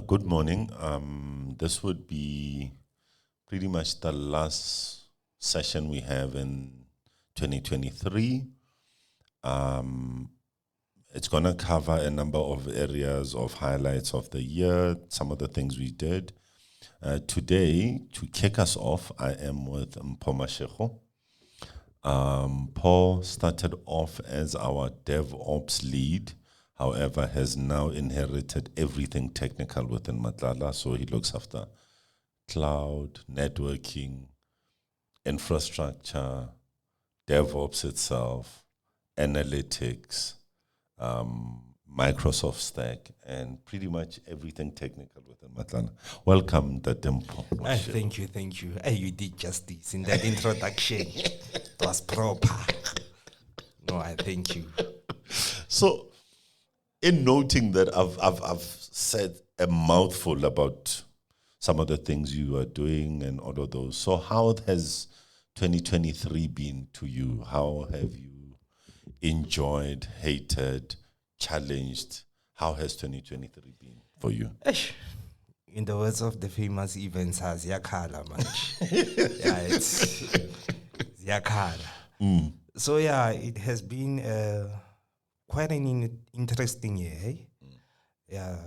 Good morning. This would be pretty much the last session we have in 2023. It's going to cover a number of areas of highlights of the year, some of the things we did. Today, to kick us off, I am with Mpoma Shekho. Paul started off as our DevOps lead, however, has now inherited everything technical within Matlala, so he looks after cloud, networking, infrastructure, DevOps itself, analytics, Microsoft stack, and pretty much everything technical within Matlala. Welcome, Datempo. Thank you. You did justice in that introduction. It was proper. No, I thank you. So, in noting that I've said a mouthful about some of the things you are doing and all of those. So how has 2023 been to you? How have you enjoyed, hated, challenged? How has 2023 been for you? In the words of the famous events, has yakhala manje. Yeah, it's yakhala. So yeah, it has been quite an interesting year. Eh? Yeah.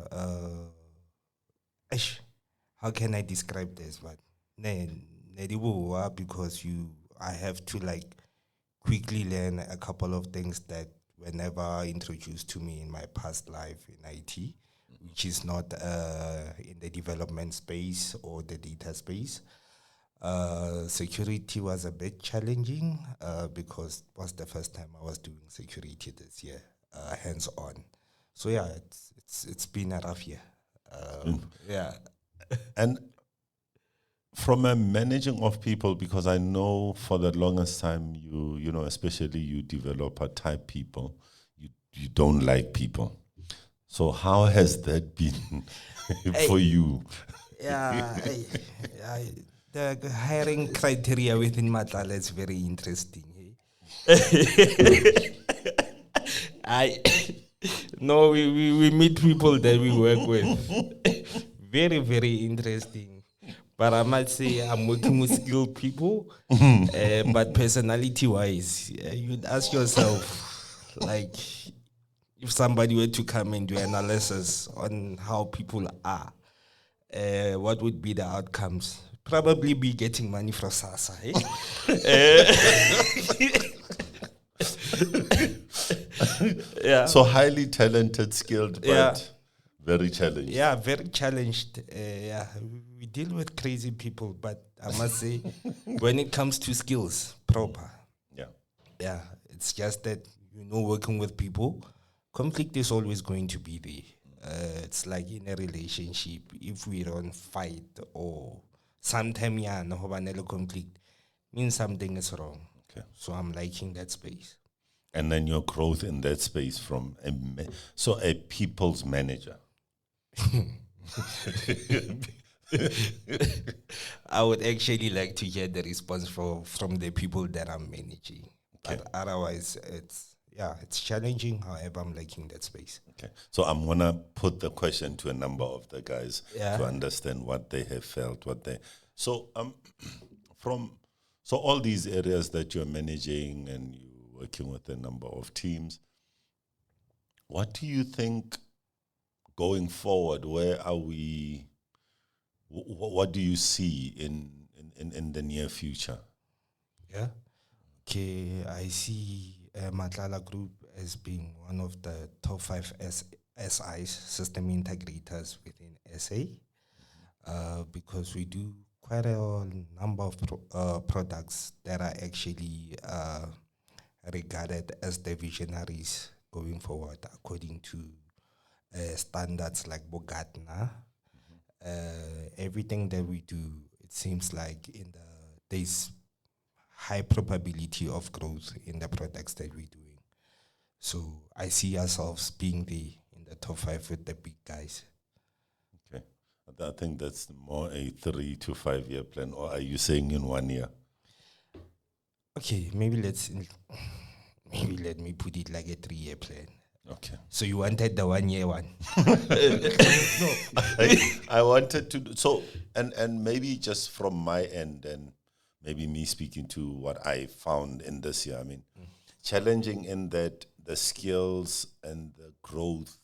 How can I describe this? But because I have to quickly learn a couple of things that were never introduced to me in my past life in IT, which is not in the development space or the data space. Security was a bit challenging because it was the first time I was doing security this year, hands-on. So yeah, it's been a rough year. Yeah. And from a managing of people, because I know for the longest time you know, especially you developer type people, you don't like people. So how has that been for you? Yeah, the hiring criteria within Matlala is very interesting. No, we meet people that we work with. Very, very interesting. But I might say I'm working with skilled people. But personality-wise, you'd ask yourself, if somebody were to come and do analysis on how people are, what would be the outcomes? Probably be getting money from SASA. Yeah. So highly talented, skilled, but very challenged. Yeah, very challenged. We deal with crazy people, but I must say, when it comes to skills, proper. Yeah, it's just that, working with people, conflict is always going to be there. It's like in a relationship, if we don't fight or sometimes, no conflict, means something is wrong. Okay. So I'm liking that space. And then your growth in that space from a people's manager. I would actually like to hear the response from the people that I'm managing. Okay. But otherwise, it's challenging. However, I'm liking that space. Okay. So I'm going to put the question to a number of the guys to understand what they have felt, So all these areas that you're managing and you're working with a number of teams, what do you think going forward? Where are we? What do you see in the near future? Yeah. Okay, I see Matlala Group as being one of the top 5 SIs, system integrators within SA, because we do quite a number of products that are actually regarded as the visionaries going forward, according to standards like Bogatna. Everything that we do, it seems like there's high probability of growth in the products that we're doing. So I see ourselves being in the top 5 with the big guys. Okay. I think that's more a 3 to 5 year plan, or are you saying in 1 year? Okay, maybe let me put it like a 3-year plan. Okay. So you wanted the 1 year one. No, I wanted to so and maybe just from my end and maybe me speaking to what I found in this year. I mean, challenging in that the skills and the growth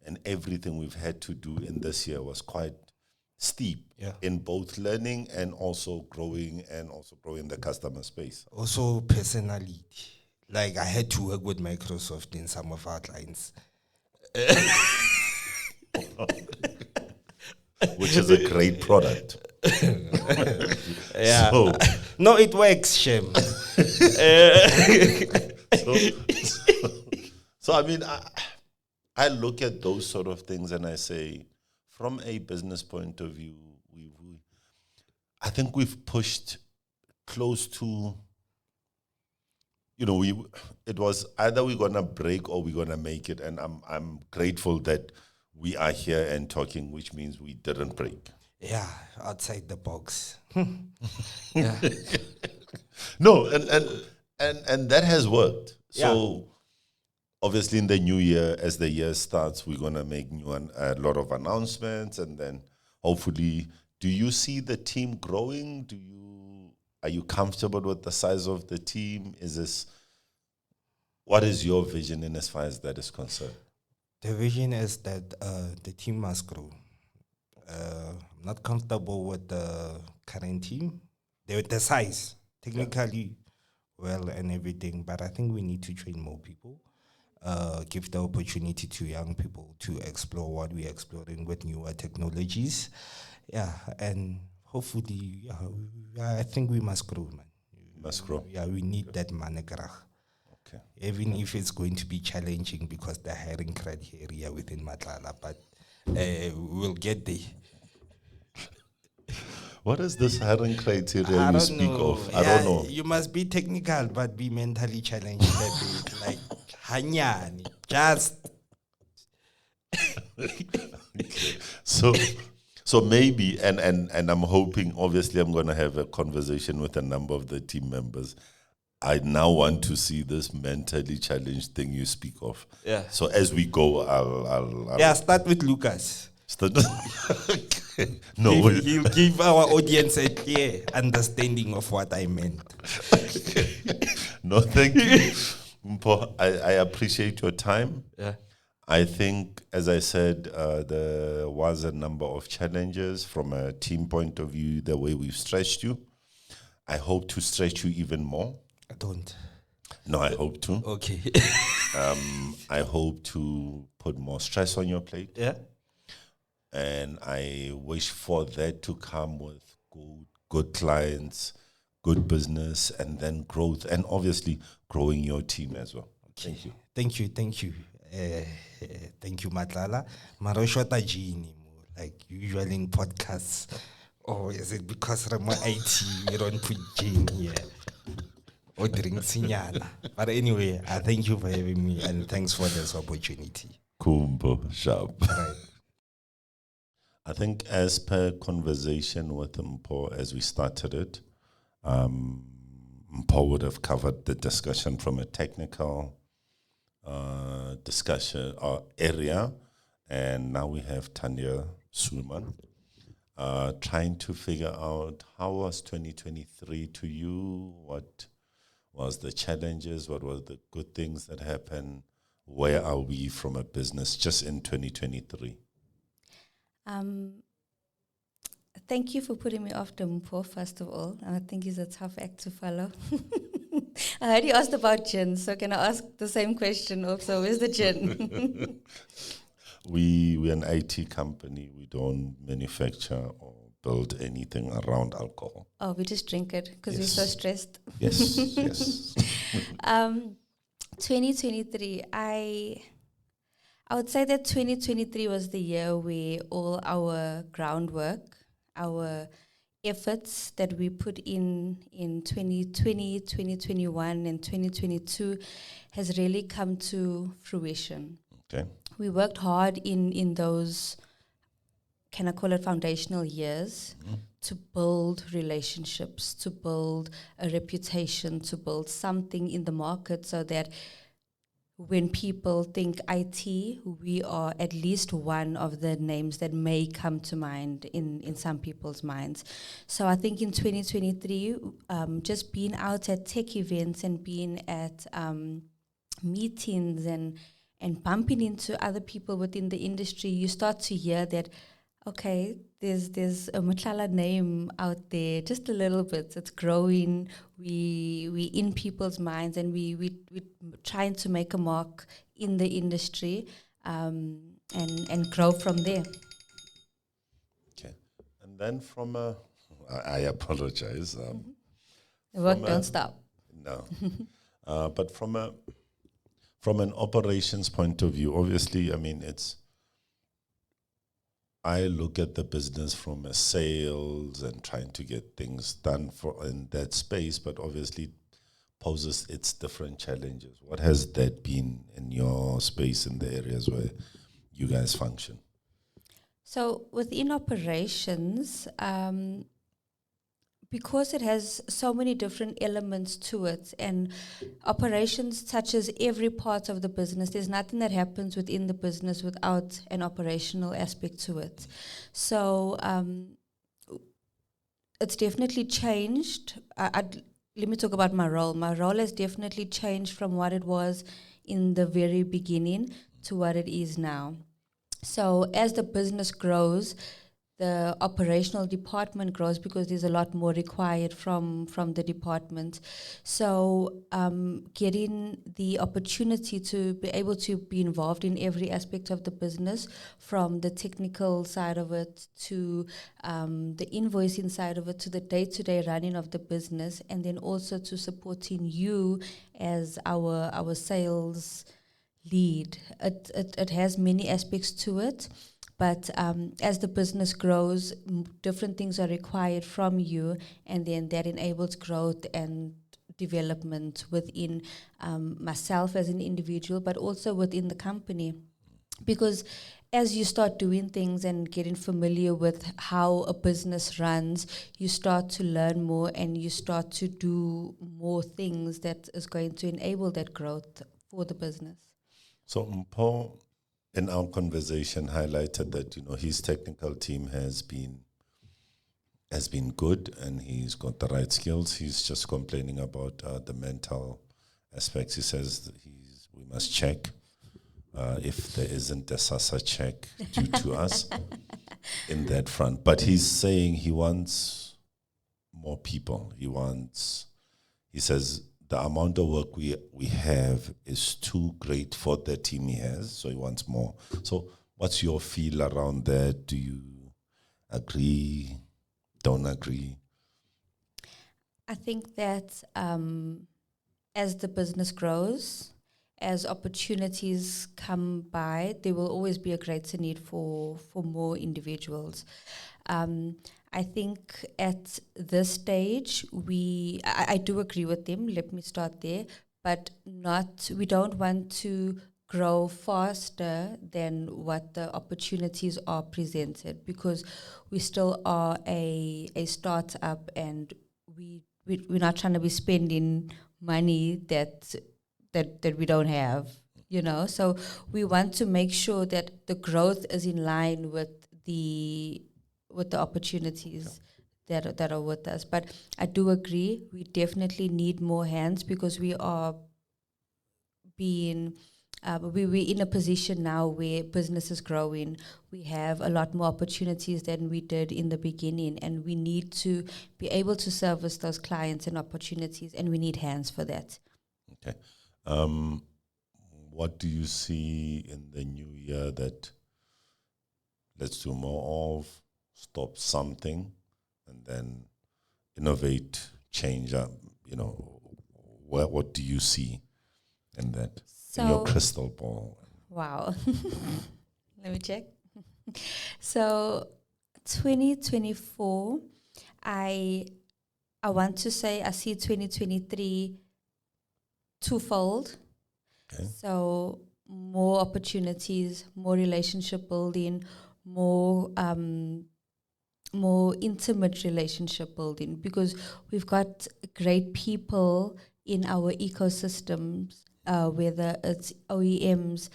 and everything we've had to do in this year was quite steep in both learning and also growing the customer space. Also personality. Like I had to work with Microsoft in some of our clients. Which is a great product. Yeah. So, no, it works, Shem. so I mean, I look at those sort of things and I say, from a business point of view, I think we've pushed close to, it was either we're gonna break or we're gonna make it, and I'm grateful that we are here and talking, which means we didn't break. Yeah, outside the box. Yeah. No, and that has worked. So obviously in the new year, as the year starts, we're gonna make a lot of announcements, and then hopefully, do you see the team growing? Are you comfortable with the size of the team? What is your vision in as far as that is concerned? The vision is that the team must grow. I'm not comfortable with the current team. The size, technically, well, and everything, but I think we need to train more people. Give the opportunity to young people to explore what we're exploring with newer technologies. Yeah, and hopefully, I think we must grow, man. Must grow. Yeah, we need that manegrach. Okay. Even if it's going to be challenging because the hiring criteria within Matlala, but we'll get there. What is this hiring criteria you speak of? I don't know. You must be technical, but be mentally challenged a bit. Like, hanyani, just. Okay. So maybe, and I'm hoping, obviously, I'm going to have a conversation with a number of the team members. I now want to see this mentally challenged thing you speak of. Yeah. So as we go, I'll Start with Lucas. No, He'll give our audience a clear understanding of what I meant. No, thank you. Mpo, I appreciate your time. Yeah. I think, as I said, there was a number of challenges from a team point of view, the way we've stretched you. I hope to stretch you even more. I don't. No, I hope to. Okay. I hope to put more stress on your plate. Yeah. And I wish for that to come with good clients, good business, and then growth, and obviously growing your team as well. Okay. Thank you. Thank you, Matlala. Maroshota Gini, like usually in podcasts. Or is it because I'm IT, we don't put Gene here? Or drink sinyala. But anyway, I thank you for having me, and thanks for this opportunity. Kumbo, sharp. Right. I think as per conversation with Mpo as we started it, Mpo would have covered the discussion from a technical discussion or area, and now we have Tanya Sulman trying to figure out how was 2023 to you, what was the challenges, what were the good things that happened, where are we from a business just in 2023? Thank you for putting me off the Mpo, first of all. I think he's a tough act to follow. I heard you asked about gin, so can I ask the same question also? Where's the gin? We're an IT company. We don't manufacture or build anything around alcohol. Oh, we just drink it because we're so stressed. Yes, yes. 2023, I would say that 2023 was the year where all our groundwork, our efforts that we put in 2020, 2021, and 2022 has really come to fruition. Okay. We worked hard in those, can I call it foundational years, to build relationships, to build a reputation, to build something in the market so that when people think IT, we are at least one of the names that may come to mind in some people's minds. So I think in 2023, just being out at tech events and being at meetings and bumping into other people within the industry, you start to hear that, okay, there's a Matlala name out there, just a little bit. It's growing. We in people's minds, and we trying to make a mark in the industry, and grow from there. Okay. And then I apologize. The work don't stop. No. But from an operations point of view, obviously, I mean, I look at the business from a sales and trying to get things done in that space, but obviously poses its different challenges. What has that been in your space in the areas where you guys function? So within operations, because it has so many different elements to it, and operations touches every part of the business, there's nothing that happens within the business without an operational aspect to it. So it's definitely changed. Let me talk about my role. My role has definitely changed from what it was in the very beginning to what it is now. So as the business grows, the operational department grows because there's a lot more required from the department. So getting the opportunity to be able to be involved in every aspect of the business, from the technical side of it to the invoicing side of it to the day-to-day running of the business, and then also to supporting you as our sales lead. It has many aspects to it. But as the business grows, different things are required from you, and then that enables growth and development within myself as an individual, but also within the company. Because as you start doing things and getting familiar with how a business runs, you start to learn more and you start to do more things that is going to enable that growth for the business. So Mpho, in our conversation, highlighted that his technical team has been good and he's got the right skills. He's just complaining about the mental aspects. He says that we must check if there isn't a SASA check due to us in that front. But he's saying he wants more people. He says the amount of work we have is too great for the team he has, so he wants more. So what's your feel around that? Do you agree, don't agree? I think that as the business grows, as opportunities come by, there will always be a greater need for more individuals. I think at this stage, I do agree with them, let me start there, but we don't want to grow faster than what the opportunities are presented, because we still are a startup, and we're not trying to be spending money that we don't have, So we want to make sure that the growth is in line with the opportunities that are with us. But I do agree, we definitely need more hands, because we are we're in a position now where business is growing. We have a lot more opportunities than we did in the beginning, and we need to be able to service those clients and opportunities, and we need hands for that. Okay. What do you see in the new year that let's do more of, stop something, and then innovate, change up? What do you see in that, in your crystal ball? Wow. Let me check. So 2024, I want to say I see 2023 twofold. Okay. So more opportunities, more relationship building, more intimate relationship building, because we've got great people in our ecosystems whether it's OEMs,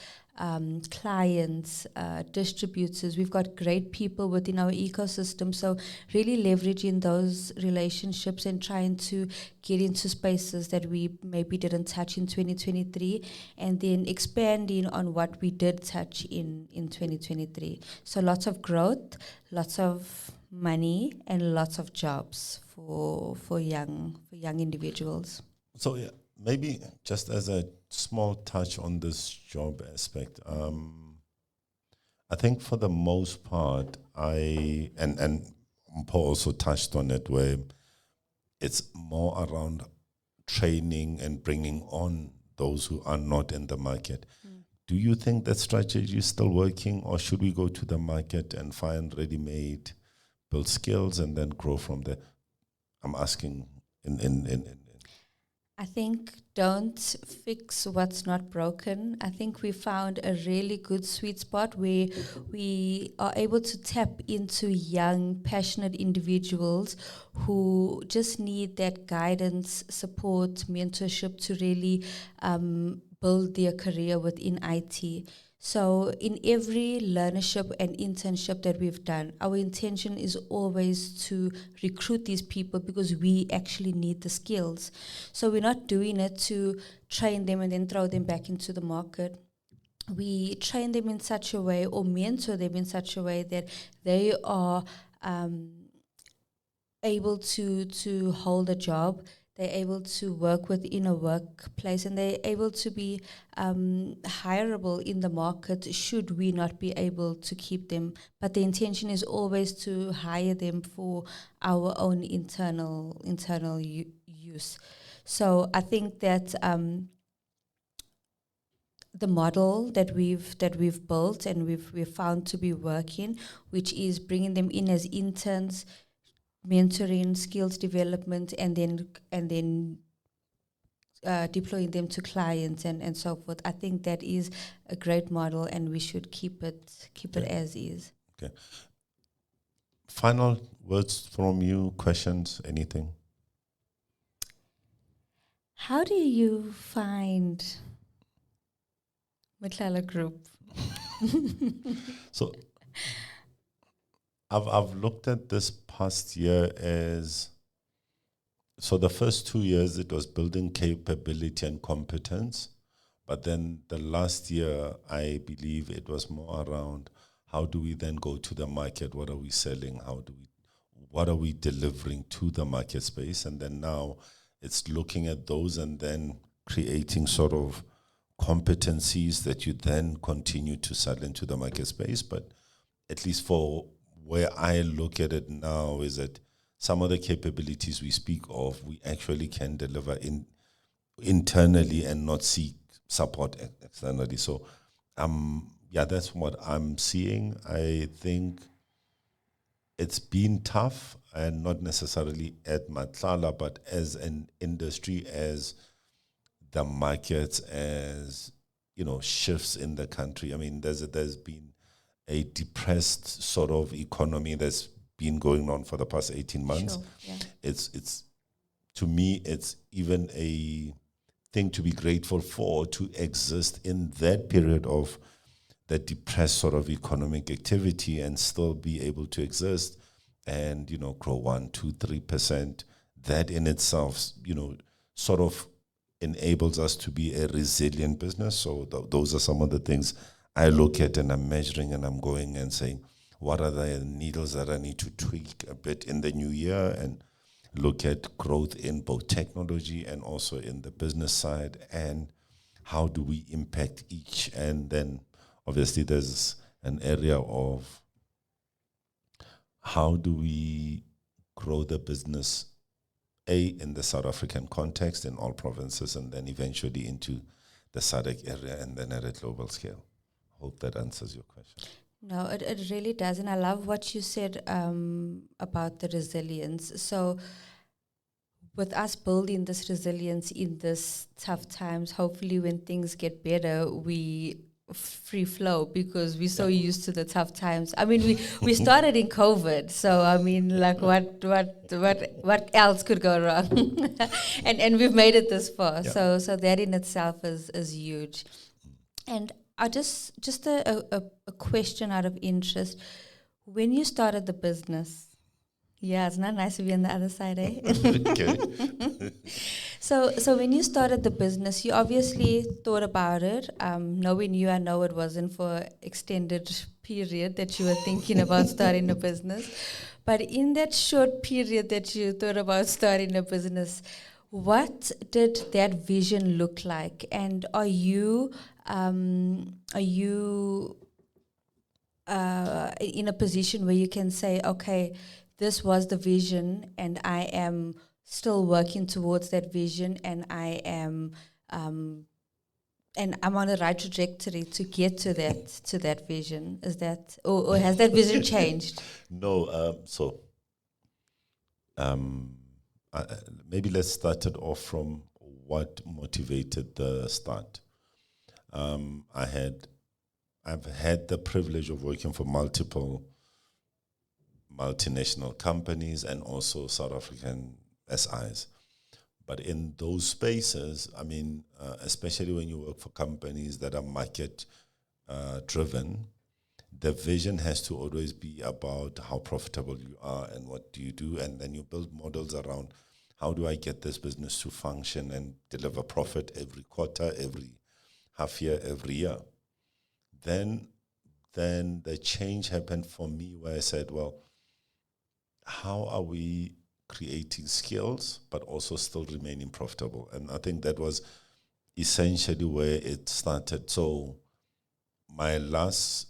clients, distributors. We've got great people within our ecosystem. So really leveraging those relationships and trying to get into spaces that we maybe didn't touch in 2023, and then expanding on what we did touch in 2023. So lots of growth, lots of money, and lots of jobs for young individuals. So yeah, maybe just as a small touch on this job aspect, I think for the most part, and Paul also touched on it, where it's more around training and bringing on those who are not in the market. Do you think that strategy is still working, or should we go to the market and find ready-made, build skills, and then grow from there? I'm asking in I think don't fix what's not broken. I think we found a really good sweet spot where we are able to tap into young, passionate individuals who just need that guidance, support, mentorship to really build their career within IT. So in every learnership and internship that we've done, our intention is always to recruit these people because we actually need the skills. So we're not doing it to train them and then throw them back into the market. We train them in such a way or mentor them in such a way that they are able to hold a job, they're able to work within a workplace, and they're able to be hireable in the market should we not be able to keep them. But the intention is always to hire them for our own internal use. So I think that the model that we've built and we've found to be working, which is bringing them in as interns, mentoring, skills development, and then deploying them to clients and so forth. I think that is a great model, and we should keep it as is. Okay. Final words from you, questions, anything? How do you find Matlala Group? So I've looked at this past year as, so the first 2 years it was building capability and competence, but then the last year I believe it was more around how do we then go to the market, what are we selling, what are we delivering to the market space, and then now it's looking at those and then creating sort of competencies that you then continue to sell into the market space. But at least for where I look at it now is that some of the capabilities we speak of, we actually can deliver internally and not seek support externally. So, that's what I'm seeing. I think it's been tough, and not necessarily at Matlala, but as an industry, as the markets, as shifts in the country. I mean, there's been a depressed sort of economy that's been going on for the past 18 months. Sure, yeah. It's to me, it's even a thing to be grateful for, to exist in that period of that depressed sort of economic activity and still be able to exist and, grow 1, 2, 3%. That in itself, sort of enables us to be a resilient business. So those are some of the things I look at, and I'm measuring, and I'm going and saying, what are the needles that I need to tweak a bit in the new year, and look at growth in both technology and also in the business side, and how do we impact each. And then obviously there's an area of how do we grow the business, in the South African context in all provinces, and then eventually into the SADC area, and then at a global scale. Hope that answers your question. No, it really does. And I love what you said about the resilience. So with us building this resilience in this tough times, hopefully when things get better, we free flow because we're so used to the tough times. I mean, we started in COVID, so I mean, like what else could go wrong? and we've made it this far. Yeah. So that in itself is huge. And I just a question out of interest. When you started the business, yeah, it's not nice to be on the other side, eh? Okay. So when you started the business, you obviously thought about it. Knowing you, I know it wasn't for extended period that you were thinking about starting a business. But in that short period that you thought about starting a business, what did that vision look like? And are you in a position where you can say, okay, this was the vision, and I am still working towards that vision, and I am, and I'm on the right trajectory to get to that vision. Is that, or has that vision changed? No, maybe let's start it off from what motivated the start. I've had the privilege of working for multiple multinational companies and also South African SIs. But in those spaces, I mean, especially when you work for companies that are market driven, the vision has to always be about how profitable you are and what do you do, and then you build models around how do I get this business to function and deliver profit every quarter, every half year, every year. Then the change happened for me where I said, well, how are we creating skills but also still remaining profitable? And I think that was essentially where it started. So my last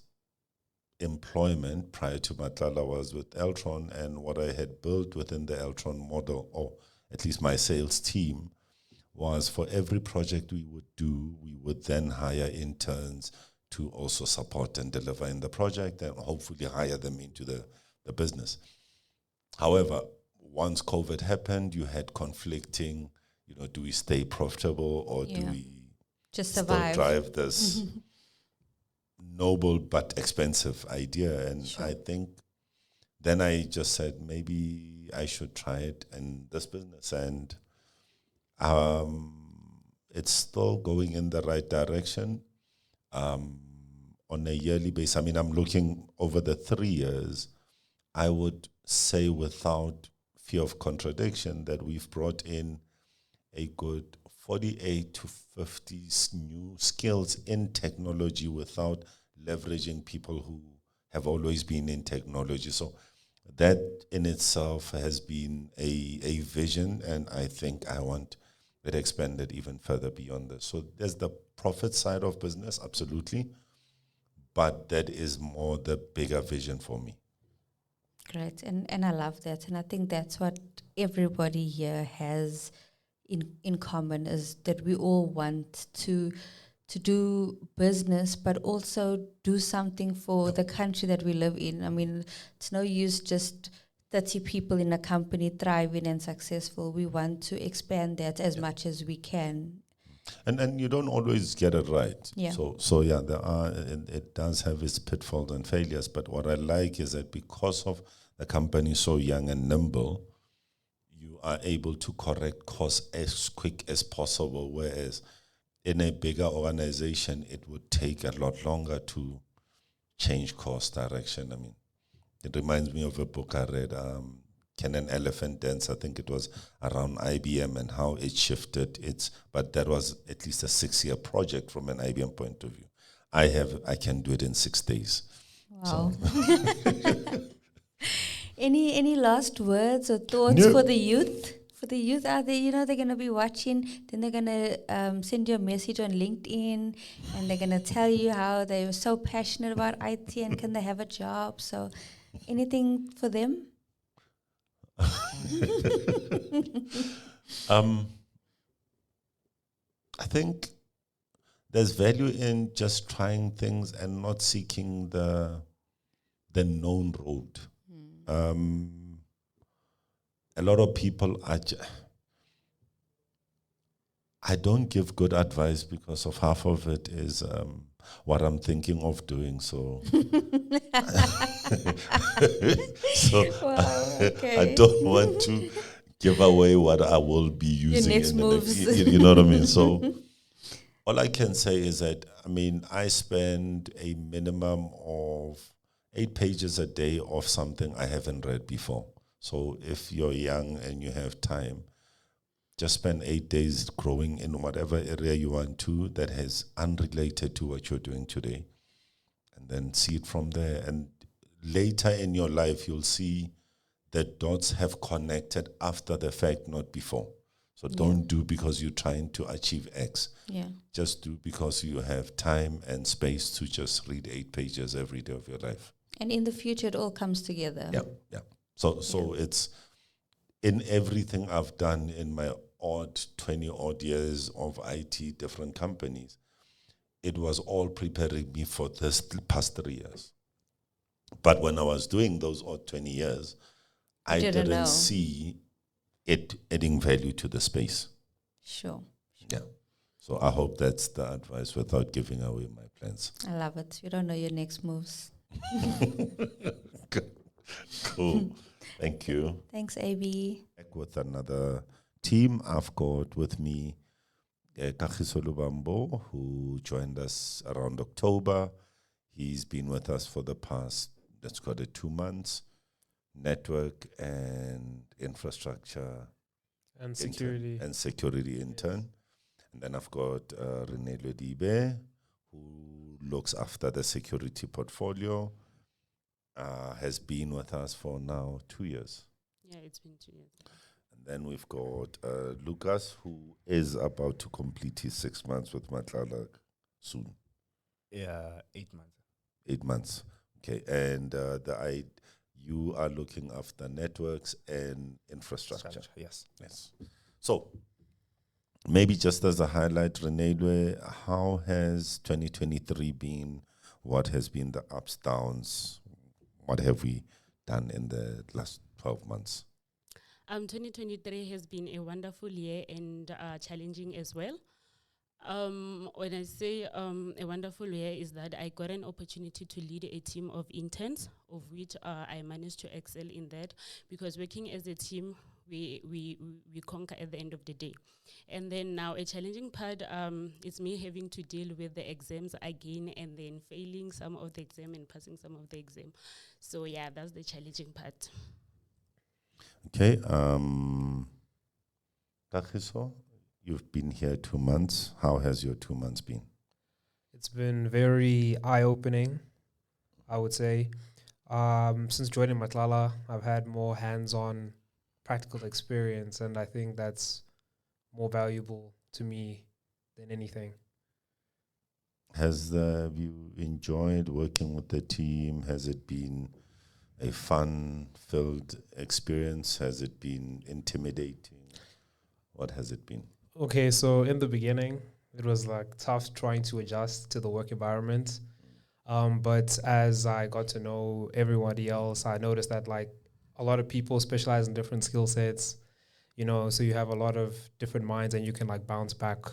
employment prior to Matlala was with Eltron, and what I had built within the Eltron model, or at least my sales team, was for every project we would do, we would then hire interns to also support and deliver in the project and hopefully hire them into the business. However, once COVID happened, you had conflicting, do we stay profitable or do we just still survive? drive this noble but expensive idea? And Sure. I think then I just said, maybe I should try it in this business. And it's still going in the right direction. On a yearly basis, I mean, I'm looking over the 3 years, I would say without fear of contradiction that we've brought in a good 48 to 50 new skills in technology without leveraging people who have always been in technology. So that in itself has been a vision, and I think I want it expanded even further beyond this. So there's the profit side of business, absolutely, but that is more the bigger vision for me. Great, and I love that, and I think that's what everybody here has in common, is that we all want to do business, but also do something for the country that we live in. I mean, it's no use just 30 people in a company thriving and successful. We want to expand that as much as we can. And you don't always get it right. Yeah. So yeah, it does have its pitfalls and failures. But what I like is that because of the company so young and nimble, you are able to correct course as quick as possible. Whereas in a bigger organization, it would take a lot longer to change course direction. I mean, it reminds me of a book I read, Can an Elephant Dance? I think it was around IBM and how it shifted but that was at least a 6-year project from an IBM point of view. I can do it in 6 days. Wow. So. Any last words or thoughts for the youth? For the youth out there, they're going to be watching, then they're going to send you a message on LinkedIn, and they're going to tell you how they're so passionate about IT and can they have a job. So anything for them? I think there's value in just trying things and not seeking the known road. A lot of people I don't give good advice because of half of it is what I'm thinking of doing. So, so Wow, I okay. don't want to give away what I will be using next in the next. moves. You know what I mean? So, all I can say is that I spend a minimum of 8 pages a day of something I haven't read before. So, if you're young and you have time, just spend 8 days growing in whatever area you want to that has unrelated to what you're doing today, and then see it from there. And later in your life, you'll see that dots have connected after the fact, not before. So don't do because you're trying to achieve X. Yeah. Just do because you have time and space to just read 8 pages every day of your life. And in the future, it all comes together. Yeah. So it's in everything I've done in my 20 odd years of IT, different companies, it was all preparing me for this past 3 years. But when I was doing those 20 years, I didn't know. didn't see it adding value to the space. Sure. Yeah. So I hope that's the advice without giving away my plans. I love it. You don't know your next moves. Cool. Thank you. Thanks, AB. Back with another team. I've got with me Kagiso Lubambo, who joined us around October. He's been with us for the past, let's call it 2 months. Network and infrastructure and security intern. And then I've got Rene Lodibe, who looks after the security portfolio. Has been with us for now 2 years. Yeah, it's been 2 years. And then we've got Lucas, who is about to complete his 6 months with Matlala soon. Yeah, 8 months. 8 months. Okay. And you are looking after networks and infrastructure. Yes. So maybe just as a highlight, Renee, how has 2023 been? What has been the ups, downs? What have we done in the last 12 months? 2023 has been a wonderful year and challenging as well. When I say a wonderful year is that I got an opportunity to lead a team of interns, of which I managed to excel in that, because working as a team, we conquer at the end of the day. And then now a challenging part is me having to deal with the exams again and then failing some of the exam and passing some of the exam. So yeah, that's the challenging part. Okay. Kagiso, you've been here 2 months. How has your 2 months been? It's been very eye-opening, I would say. Since joining Matlala, I've had more hands-on practical experience, and I think that's more valuable to me than anything. Have you enjoyed working with the team? Has it been a fun-filled experience? Has it been intimidating? What has it been? Okay, so in the beginning, it was like tough trying to adjust to the work environment. But as I got to know everybody else, I noticed that like a lot of people specialize in different skill sets, so you have a lot of different minds and you can like bounce back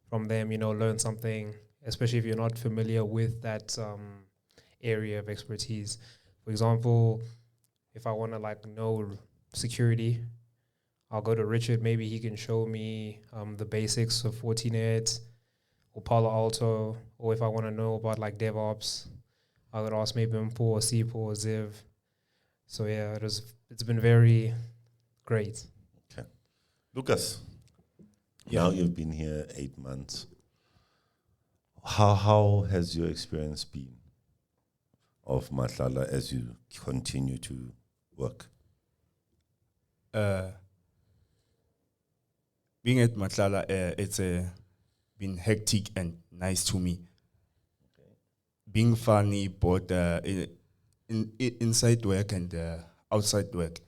from them, learn something, especially if you're not familiar with that area of expertise. For example, if I want to like know security, I'll go to Richard. Maybe he can show me the basics of Fortinet or Palo Alto. Or if I want to know about like DevOps, I would ask maybe Mpo or Sipo or Ziv. So yeah, it's been very great. Okay. Lucas, now you've been here 8 months. How has your experience been of Matlala as you continue to work? Being at Matlala, it's been hectic and nice to me. Okay. Being funny, both inside work and outside work.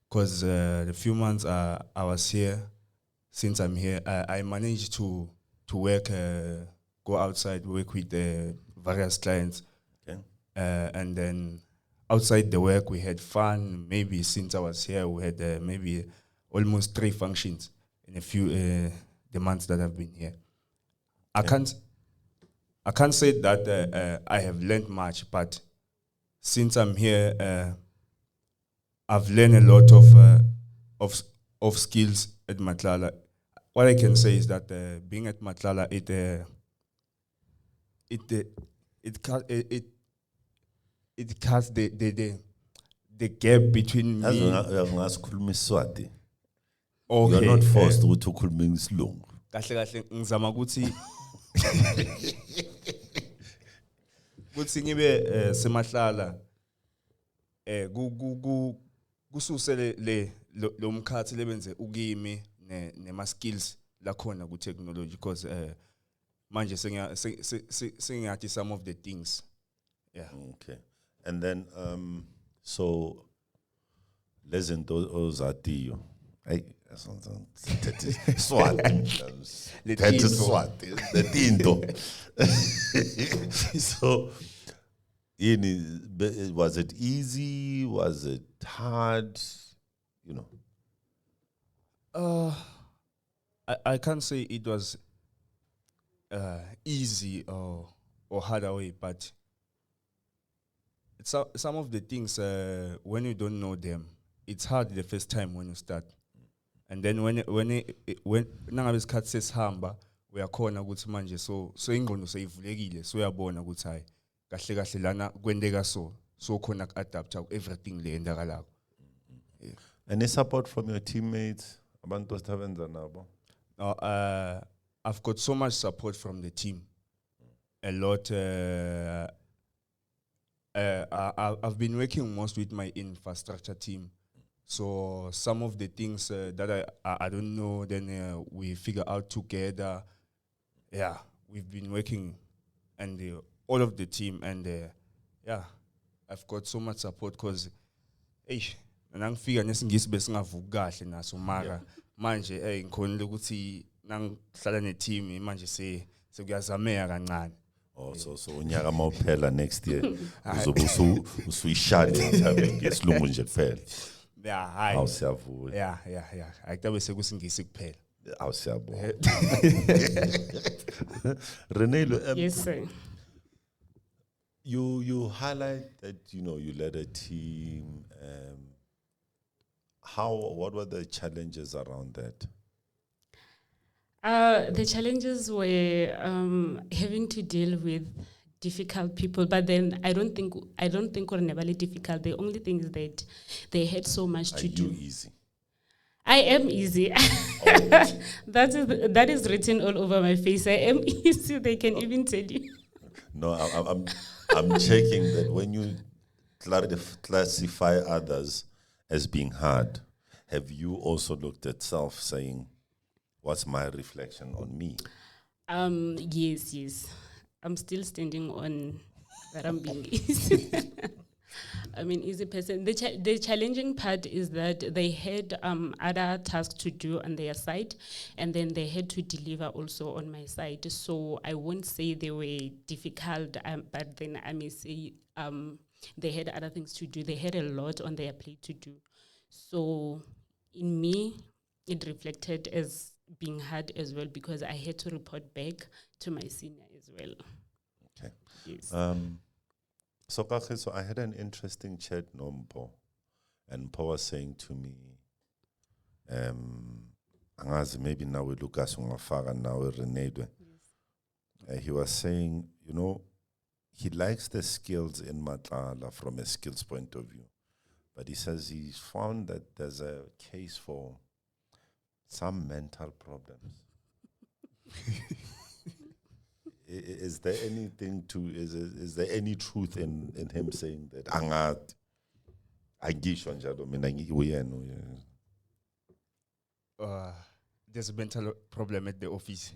Because the few months I was here, since I'm here, I managed to work, go outside, work with various clients. Okay. And then outside the work, we had fun. Maybe since I was here, we had maybe almost 3 functions in a few the months that I've been here. I can't I can't say that I have learned much, but since I'm here, I've learned a lot of of skills at Matlala. What I can say is that being at Matlala, it cuts the gap between Yazi me. ngasikhuluma iSwati. You Okay, are not forced ukuthi ukhulume isilungu. kahle ngizama ukuthi kuthi ngibe semahlala kususe lo mkhathi lebenze ukimi nema skills la khona ku technology because manje sengiyathi some of the things. Yeah. Okay. And then so lezinto ozatiyo. Hey, Swati. Swati. The tinto. So was it easy? Was it hard? You know. I can't say it was easy or hard away, but some of the things when you don't know them, it's hard the first time when you start. And then when nangabe isikhathi sesihamba uyakhona ukuthi manje so ingqondo seyivulekile so uyabona ukuthi hayi kahle kahle lana kwendeka so khona ku-adapt everything le yendakalako. Any support from your teammates? Abantu osisebenza nabo? I've got so much support from the team. A lot. I've been working most with my infrastructure team. So some of the things that I don't know, then we figure out together. Yeah, we've been working, and all of the team, and yeah, I've got so much support because, nangifika nesingisi besingavuki kahle naso mara manje ngikhonile ukuthi nangihlala neteam manje sekuyazameka kancane. Oh, so unyaka mawuphela next year uzobe usuyishade ngesilungu nje kuphela. Yeah, hi. Awusiyavula. Yeah. Ayikutabe sekusingisi kuphela. Awusiyabona. Renelo, Yes, sir. You highlight that you led a team. What were the challenges around that? The challenges were having to deal with difficult people, but then I don't think were never difficult. The only thing is that they had so much to do. Are you easy? I am easy. That is written all over my face. I am easy. They can even tell you. No, I'm checking that when you classify others as being hard, have you also looked at self saying, what's my reflection on me? Yes. I'm still standing on that I'm being easy. I'm an easy person. The challenging part is that they had other tasks to do on their side, and then they had to deliver also on my side. So I won't say they were difficult, but then I may say they had other things to do. They had a lot on their plate to do. So in me, it reflected as being hard as well because I had to report back to my senior as well. Okay. Yes. So I had an interesting chat, Mpo, and Mpo was saying to me, angazi maybe now we look at Sungafara now Renedwe. He was saying, he likes the skills in Matlala from a skills point of view, but he says he's found that there's a case for some mental problems. Is there anything is there any truth in him saying that there's a mental problem at the office?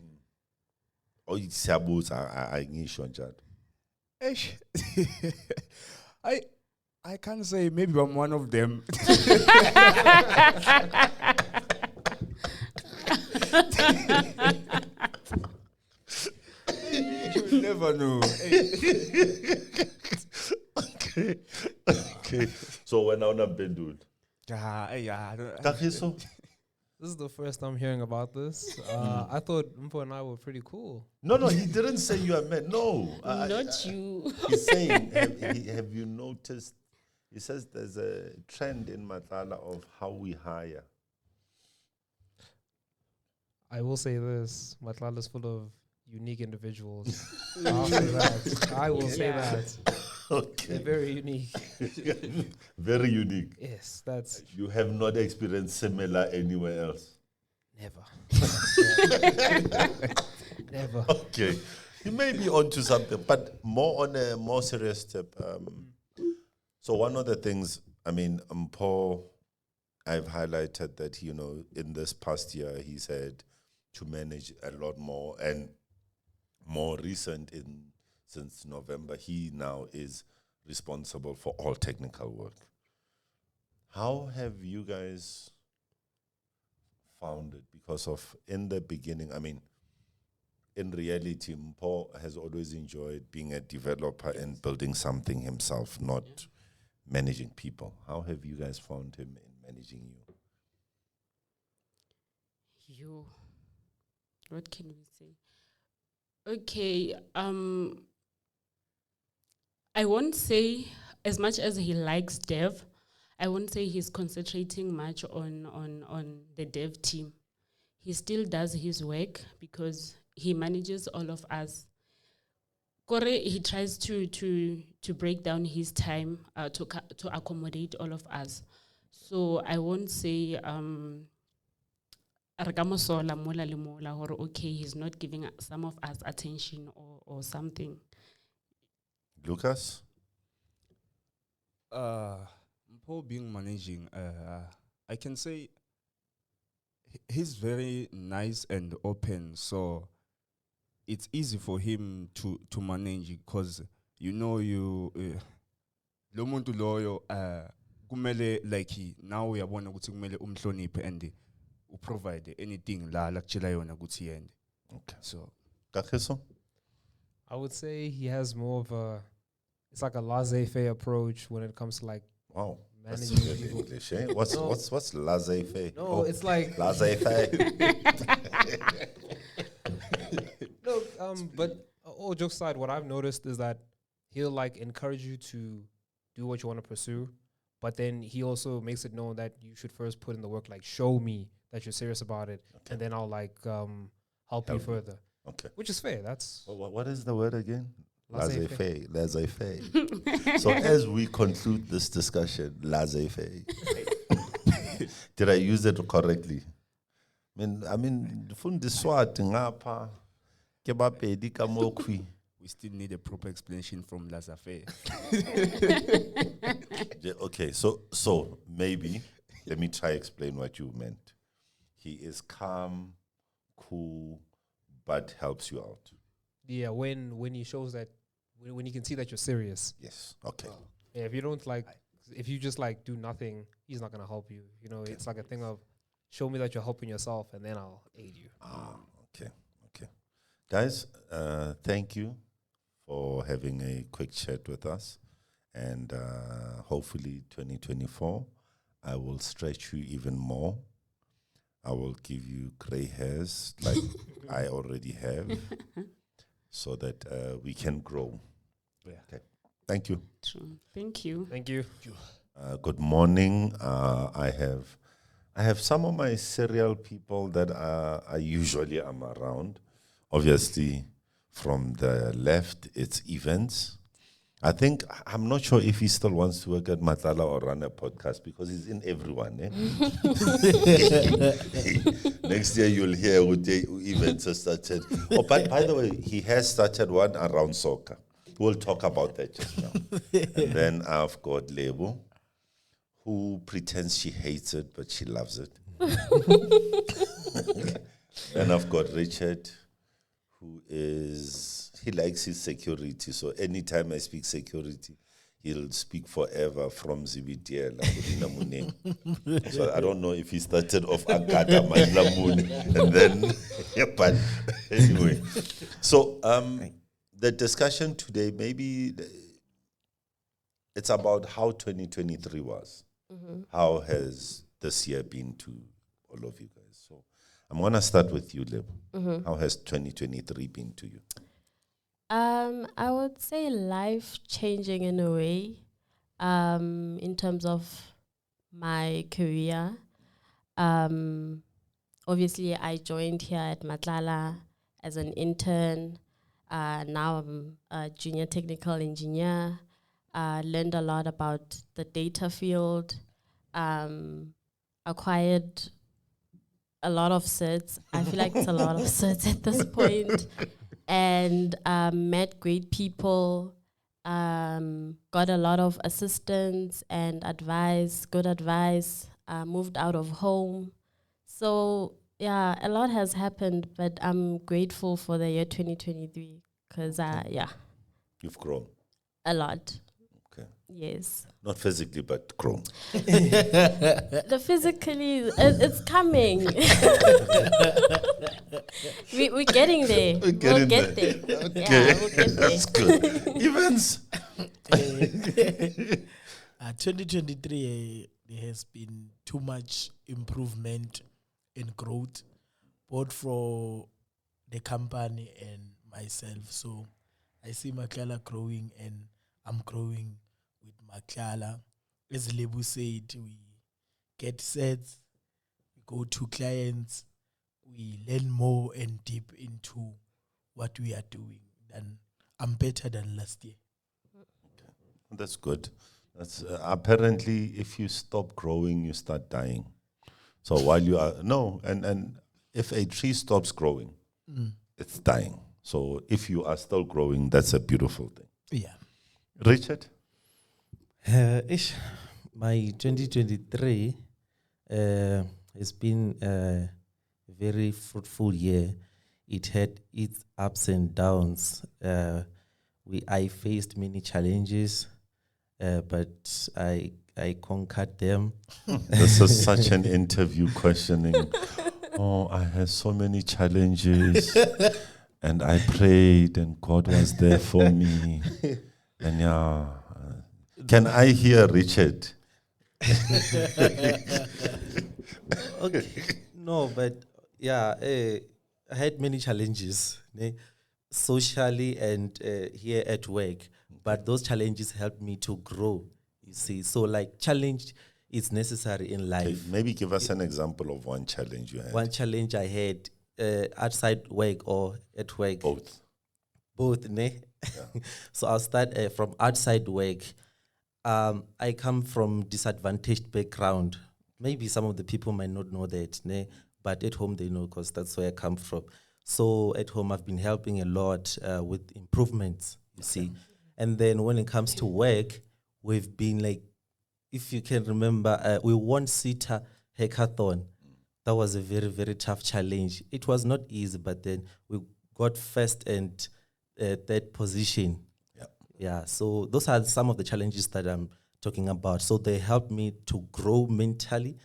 Oh, it's about I can't say, maybe I'm one of them. You never know. Okay. So when I'm not been doing. Yeah. Kakiso, This is the first time hearing about this. I thought Mpo and I were pretty cool. No, he didn't say you are mad. No. Not you. He's saying, have you noticed? He says there's a trend in Matlala of how we hire. I will say this: Matlala is full of unique individuals. I'll say that. I will say that. Okay. They're very unique. Very unique. Yes, that's You have not experienced similar anywhere else. never. Never. Okay. You may be onto something, but more on a more serious tip. So one of the things, I mean, Paul, I've highlighted that, in this past year, he's had to manage a lot more, and more recent since November, he now is responsible for all technical work. How have you guys found it? Because of, in the beginning, I mean, in reality, Paul has always enjoyed being a developer and building something himself, not managing people. How have you guys found him in managing you? What can we say? Okay, I won't say, as much as he likes dev, I won't say he's concentrating much on the dev team. He still does his work because he manages all of us. Kore, he tries to break down his time to accommodate all of us. So I won't say okay, he's not giving some of us attention or something. Lucas? Paul being managing, I can say he's very nice and open, so it's easy for him to manage because lo muntu loyo kumele like now uyabona ukuthi kumele umhloniphe and provide anything la kutshela yona ukuthi yende. Okay. So Kagiso? I would say he has more of it's like a laissez-faire approach when it comes to like Wow. That's managing very people. English, eh? What's laissez-faire? No, it's like laissez-faire. no, but all jokes aside, what I've noticed is that he'll like encourage you to do what you want to pursue, but then he also makes it known that you should first put in the work, like show me that you're serious about it, and then I'll like help you further. Okay. Which is fair. That's What is the word again? Laissez-faire. Laissez-faire. So as we conclude this discussion, laissez-faire. Did I use it correctly? I mean, fundiswati ngapha ke bapedi ka mokwi. we still need a proper explanation from laissez-faire. Okay, so maybe let me try explain what you meant. He is calm, cool, but helps you out. yeah. When he shows that, when you can see that you're serious. Yes. Okay. Yeah, if you don't like, if you just like do nothing, he's not gonna help you. It's like a thing of show me that you're helping yourself, and then I'll aid you. Okay. Guys, thank you for having a quick chat with us. And hopefully 2024, I will stretch you even more. I will give you gray hairs like I already have so that we can grow. Yeah. Okay. Thank you. True. Thank you. Thank you. Good morning. I have some of my serial people that I usually am around. Obviously, from the left, it's events. I'm not sure if he still wants to work at Matlala or run a podcast because he's in everyone. Next year you'll hear what events have started. Oh, but by the way, he has started one around soccer. We'll talk about that just now. And then I've got Lebo, who pretends she hates it, but she loves it. And I've got Richard, who he likes his security. So anytime I speak security, he'll speak forever from Zibitiela. So I don't know if he started off Agata Mandlamun and then, but anyway. So the discussion today, maybe it's about how 2023 was. How has this year been to all of you guys. So I'm going to start with you, Lebo. How has 2023 been to you? I would say life changing in a way, in terms of my career. Obviously, I joined here at Matlala as an intern. Now I'm a junior technical engineer. Learned a lot about the data field. Acquired a lot of certs. I feel like it's a lot of certs at this point. And met great people. Got a lot of assistance and advice, good advice. Moved out of home. So, yeah, a lot has happened, but I'm grateful for the year 2023 because, You've grown. a lot. Okay. Yes. Not physically, but grown. The physically, it's coming. We're getting there. We'll get there. Okay. Yeah, we'll get there. That's good. Evans. 2023, there has been too much improvement and growth, both for the company and myself. So I see Matlala growing, and I'm growing with Matlala. As Lebu said, we get sets, we go to clients, we learn more and deep into what we are doing. And I'm better than last year. That's good. That's apparently, if you stop growing, you start dying. So while you are and if a tree stops growing, it's dying. So if you are still growing, that's a beautiful thing. Yeah. Richard, my 2023 has been a very fruitful year. It had its ups and downs. I faced many challenges, but I conquered them. this is such an interview questioning. Oh, I had so many challenges, and I prayed, and God was there for me. And can I hear Richard? Okay. No, but I had many challenges, socially and here at work. But those challenges helped me to grow, you see. So, like, challenge is necessary in life. Okay, maybe give us an example of one challenge you had. One challenge I had outside work or at work. Both, ne? Yeah. So I'll start from outside work. I come from disadvantaged background. Maybe some of the people might not know that, ne? But at home they know because that's where I come from. So at home I've been helping a lot with improvements, you see. And then when it comes to work, we've been like, if you can remember, we won CETA hackathon. That was a very, very tough challenge. It was not easy, but then we got first and third position. Yeah, so those are some of the challenges that I'm talking about. So they helped me to grow mentally.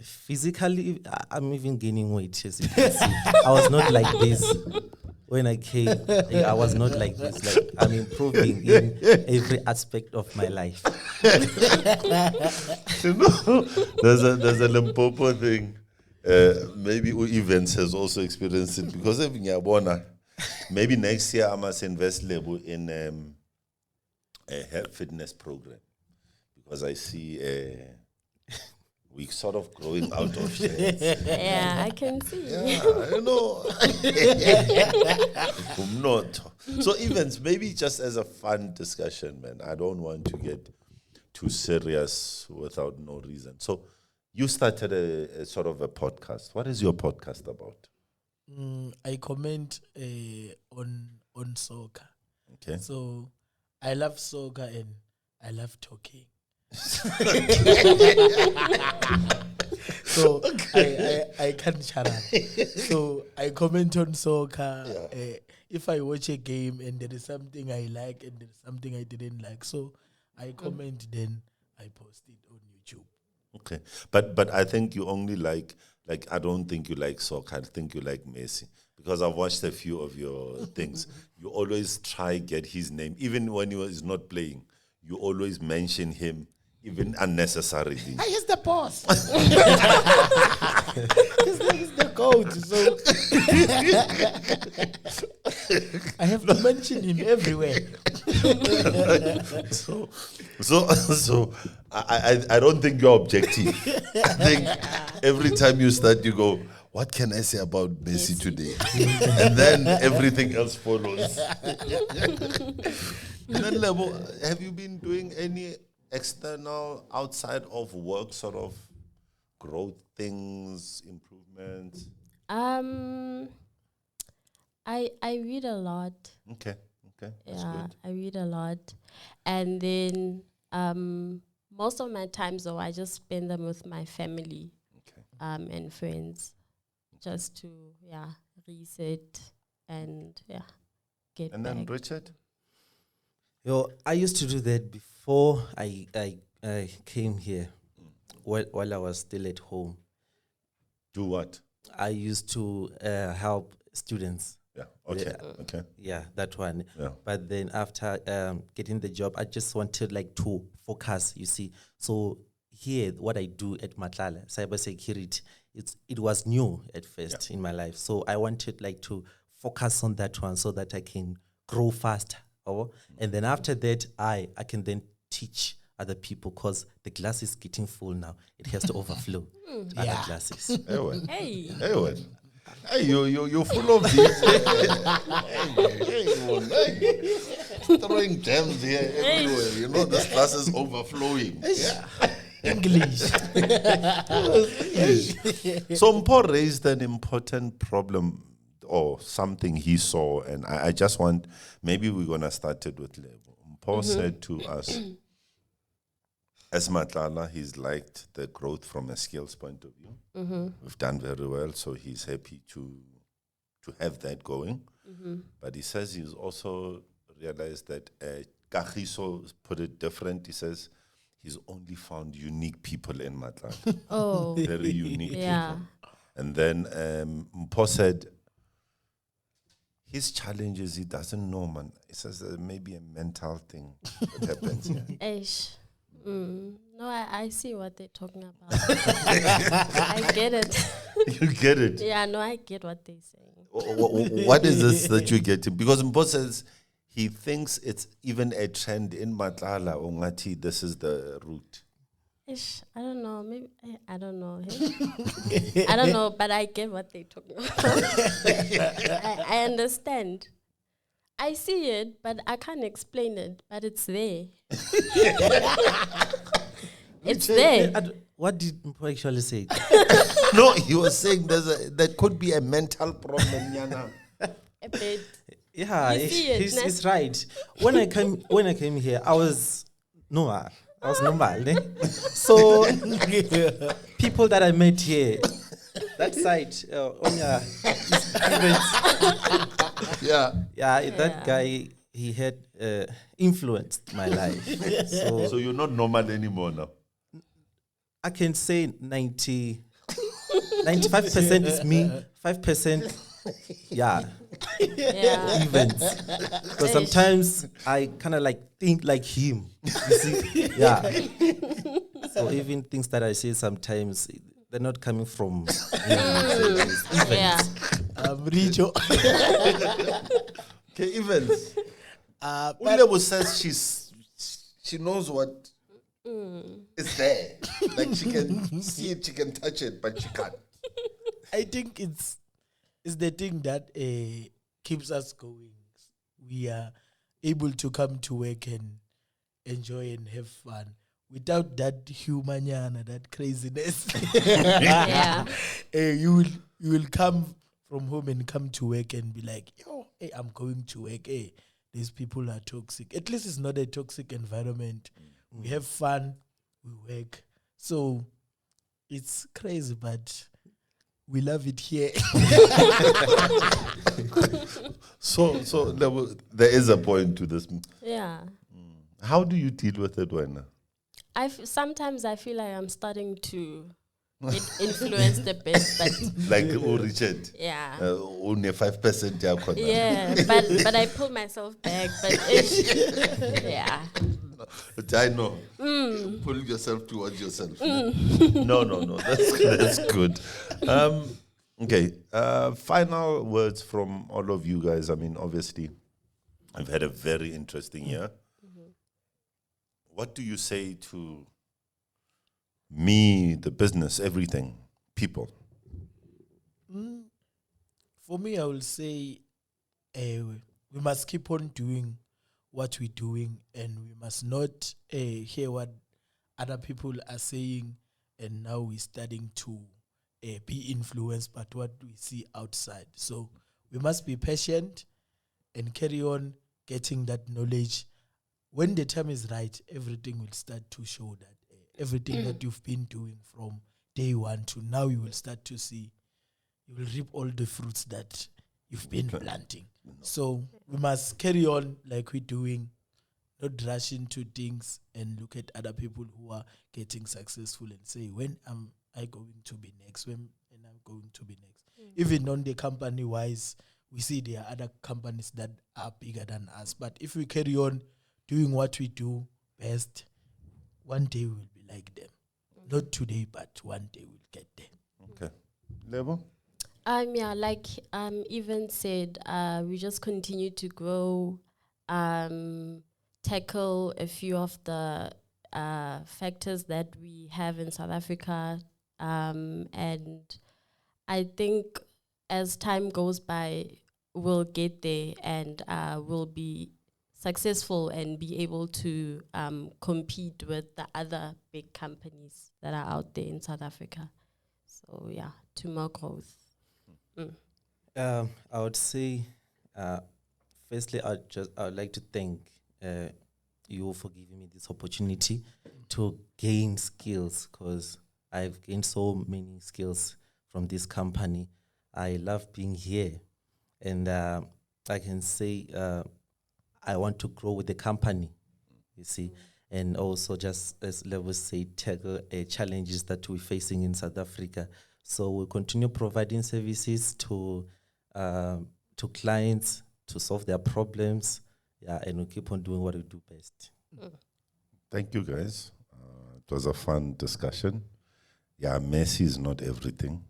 Physically, I'm even gaining weight, as you can see. I was not like this. When I came, I was not like this. Like, I'm improving in every aspect of my life. There's a Limpopo thing. Maybe Events has also experienced it because maybe next year I must invest Lebo in a health fitness program because I see we sort of growing out of shares. Yeah, I can see. Yeah, you know. I'm not. So Events, maybe just as a fun discussion, man. I don't want to get too serious without no reason. So you started a sort of a podcast. What is your podcast about? I comment on soccer. Okay. So I love soccer and I love talking. So I can't shut up. So I comment on soccer. Yeah. If I watch a game and there is something I like and there is something I didn't like, so I comment, then I post it on YouTube. Okay. But I think you only like I don't think you like soccer. I think you like Messi. Because I've watched a few of your things. You always try get his name. Even when he is not playing, you always mention him, even unnecessarily. He's the boss. His name is the goat. So I have to mention him everywhere. So I don't think you're objective. I think every time you start, you go, what can I say about Messi today? And then everything else follows. Then, Lebo, have you been doing any external, outside of work, sort of growth things, improvements? I read a lot. Okay, that's Yeah, good. I read a lot, and then most of my time, though, I just spend them with my family, Okay. and friends, just to reset and get And back. then Richard? I used to do that before I came here, while I was still at home. Do what? I used to help students. Yeah. Okay. Yeah. Okay. Yeah, that one. Yeah. But then after getting the job, I just wanted to focus, you see. So here, what I do at Matlala, cybersecurity, it was new at first in my life. So I wanted to focus on that one so that I can grow faster. And then after that, I can then teach other people because the glass is getting full now. It has to overflow to other glasses. Hey. Hey, you're full of these. Throwing gems here everywhere. You know, this class is overflowing. Yeah. English. So Mpo raised an important problem or something he saw, and I just want, maybe we're going to start it with Lebo. Mpo said to us, as Matlala, he's liked the growth from a skills point of view. We've done very well, so he's happy to have that going. But he says he's also realized that Kagiso put it different. He says he's only found unique people in Matlala. Oh, Very unique yeah. people. And then Mpo said his challenge is he doesn't know, man. He says maybe a mental thing that happens here. Eish. No, I see what they're talking about. I get it. You get it? Yeah, no, I get what they're saying. What is this that you get? Because Mpo says he thinks it's even a trend in Matlala. Ongati, this is the route. Ish, I don't know. Maybe I don't know. Hey? I don't know, but I get what they're talking about. I understand. I see it, but I can't explain it. But it's there. It's there. What did Mpo actually say? No, he was saying there could be a mental problem, Yana. A bit. Yeah, You see it, he's right. When I came here, I was normal. Eh? So people that I met here, that side, that guy, he had influenced my life. So you're not normal anymore now. I can say 95% is me, 5%, Yeah. events. Because sometimes I kind of think like him. You see? Yeah. So even things that I say sometimes, they're not coming from events. Yeah. Richo. Okay, events. But Ulebo says she knows what is there. Like she can see it, she can touch it, but she can't. I think it's the thing that keeps us going. We are able to come to work and enjoy and have fun without that humaniana, that craziness. Yeah. You will come from home and come to work and be like, yo, hey, I'm going to work. Hey, these people are toxic. At least it's not a toxic environment. We have fun, we work. So it's crazy, but we love it here. So there is a point to this. Yeah. How do you deal with it when? Sometimes I feel like I'm starting to influence the best, but Like Richard. yeah. Only 5% yakho. Yeah, but I pull myself back. But yeah, But I know. Pulling yourself towards yourself. No. That's good. Okay. Final words from all of you guys. I mean, obviously, I've had a very interesting year. What do you say to me, the business, everything, people? For me, I will say we must keep on doing what we're doing, and we must not hear what other people are saying, and now we're starting to be influenced by what we see outside. So we must be patient and carry on getting that knowledge. When the time is right, everything will start to show that everything that you've been doing from day one to now, you will start to see, you will reap all the fruits that you've been planting. So we must carry on like we're doing, not rush into things and look at other people who are getting successful and say, when am I going to be next? When am I going to be next? Even on the company wise, we see there are other companies that are bigger than us. But if we carry on doing what we do best, one day we'll be like them. Not today, but one day we'll get there. Okay. Lebo? yeah, like even said, we just continue to grow, tackle a few of the factors that we have in South Africa, and I think as time goes by, we'll get there and we'll be successful and be able to compete with the other big companies that are out there in South Africa. So yeah, to more growth. I would say, firstly, I would like to thank you for giving me this opportunity to gain skills, because I've gained so many skills from this company. I love being here, and I can say I want to grow with the company, you see, and also just as Levo said, tackle challenges that we're facing in South Africa. So we'll continue providing services to clients to solve their problems, and we'll keep on doing what we do best. Thank you, guys. It was a fun discussion. Yeah, Messi is not everything.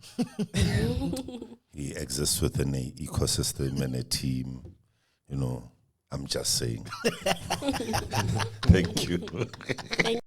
He exists within an ecosystem and a team. You know, I'm just saying. Thank you.